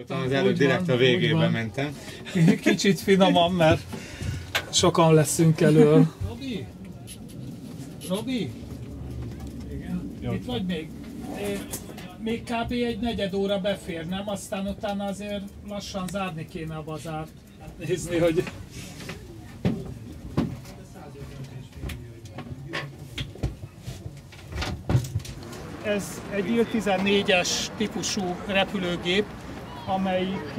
Az előbb direkt a végébe mentem. Kicsit finoman, mert sokan leszünk elől. Robi? Robi? Igen? Itt vagy még? Még kb. Egy negyed óra befér, nem? Aztán utána azért lassan zárni kéne a bazárt. Nézni, hogy... Ez egy Il-14-es típusú repülőgép, amelyik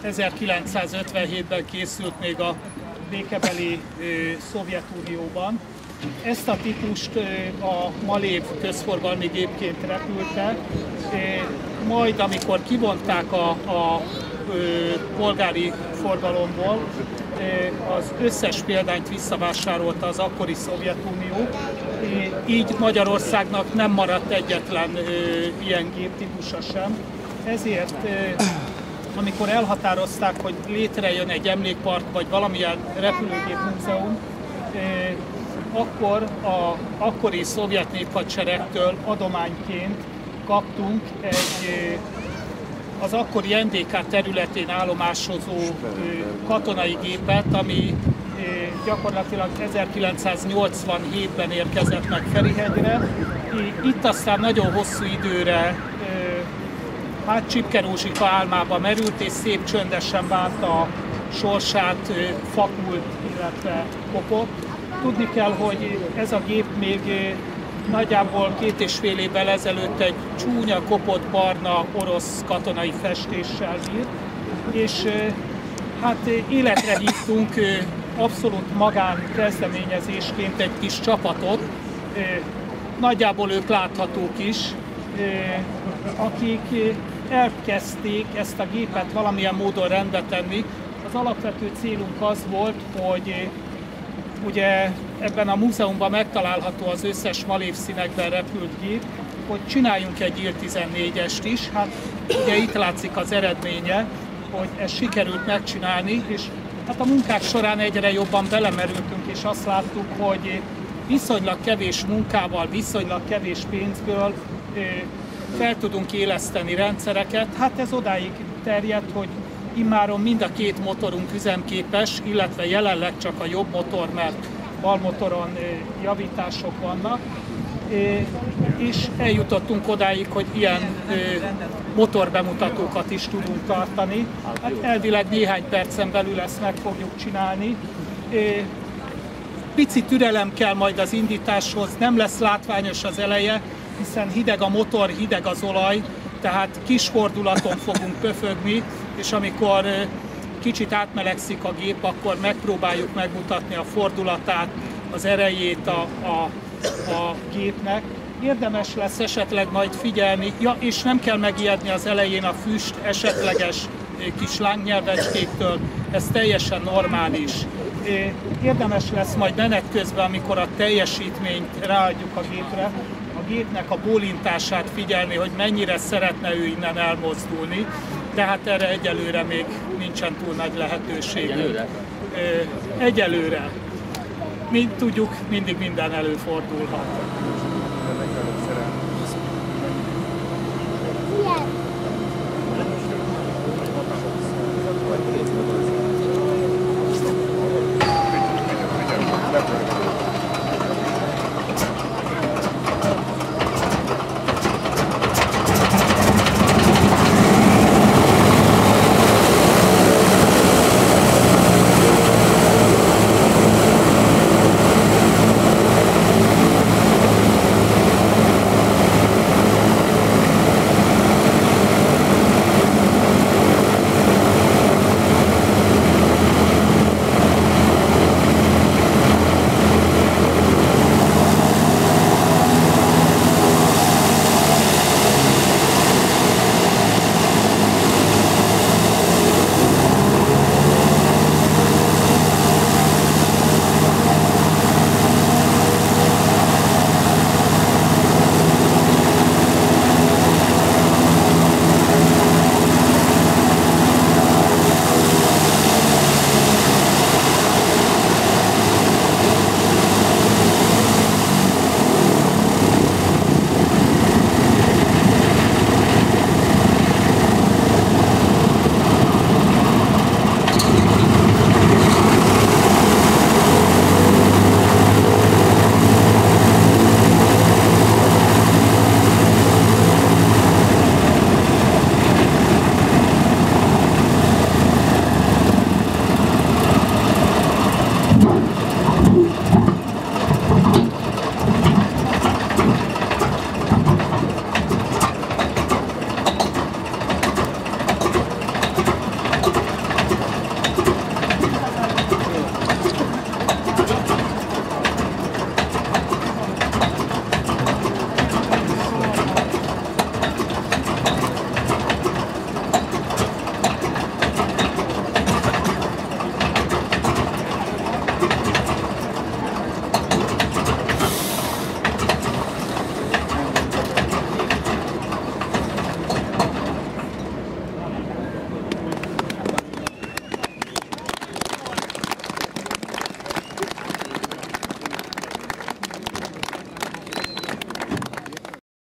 1957-ben készült még a békebeli Szovjetunióban. Ezt a típust a Malév közforgalmi gépként repülte, majd amikor kivonták a polgári forgalomból, az összes példányt visszavásárolta az akkori Szovjetunió, így Magyarországnak nem maradt egyetlen ilyen géptípusa sem. Ezért, amikor elhatározták, hogy létrejön egy emlékpark vagy valamilyen repülőgép múzeum, akkor az akkori szovjet néphadseregtől adományként kaptunk az akkori NDK területén állomásozó katonai gépet, ami gyakorlatilag 1987-ben érkezett meg Ferihegyre. Itt aztán nagyon hosszú időre Csipke Rózsika álmába merült, és szép csöndesen várta a sorsát, fakult, illetve kopott. Tudni kell, hogy ez a gép még nagyjából 2,5 évvel ezelőtt egy csúnya, kopott barna orosz katonai festéssel bír, és hát életre hívtunk abszolút magán kezdeményezésként egy kis csapatot, nagyjából ők láthatók is, akik elkezdték ezt a gépet valamilyen módon rendbe tenni. Az alapvető célunk az volt, hogy ugye ebben a múzeumban megtalálható az összes Malév színekben repült gép, hogy csináljunk egy Il-14-est is. Hát ugye itt látszik az eredménye, hogy ezt sikerült megcsinálni, és hát a munkák során egyre jobban belemerültünk, és azt láttuk, hogy viszonylag kevés munkával, viszonylag kevés pénzből fel tudunk éleszteni rendszereket. Hát ez odáig terjedt, hogy immáron mind a két motorunk üzemképes, illetve jelenleg csak a jobb motor, mert bal motoron javítások vannak, és eljutottunk odáig, hogy ilyen motorbemutatókat is tudunk tartani. Hát elvileg néhány percen belül ezt meg fogjuk csinálni. Pici türelem kell majd az indításhoz, nem lesz látványos az eleje, hiszen hideg a motor, hideg az olaj, tehát kis fordulaton fogunk pöfögni, és amikor kicsit átmelegszik a gép, akkor megpróbáljuk megmutatni a fordulatát, az erejét a gépnek. Érdemes lesz esetleg majd figyelni, ja, és nem kell megijedni az elején a füst esetleges kis lángnyelvecskéktől, ez teljesen normális. Érdemes lesz majd menet közben, amikor a teljesítményt ráadjuk a gépre, a gépnek a bólintását figyelni, hogy mennyire szeretne ő innen elmozdulni, de hát erre egyelőre még nincsen túl nagy lehetőség. Egyelőre. Mint tudjuk, mindig minden előfordulhat.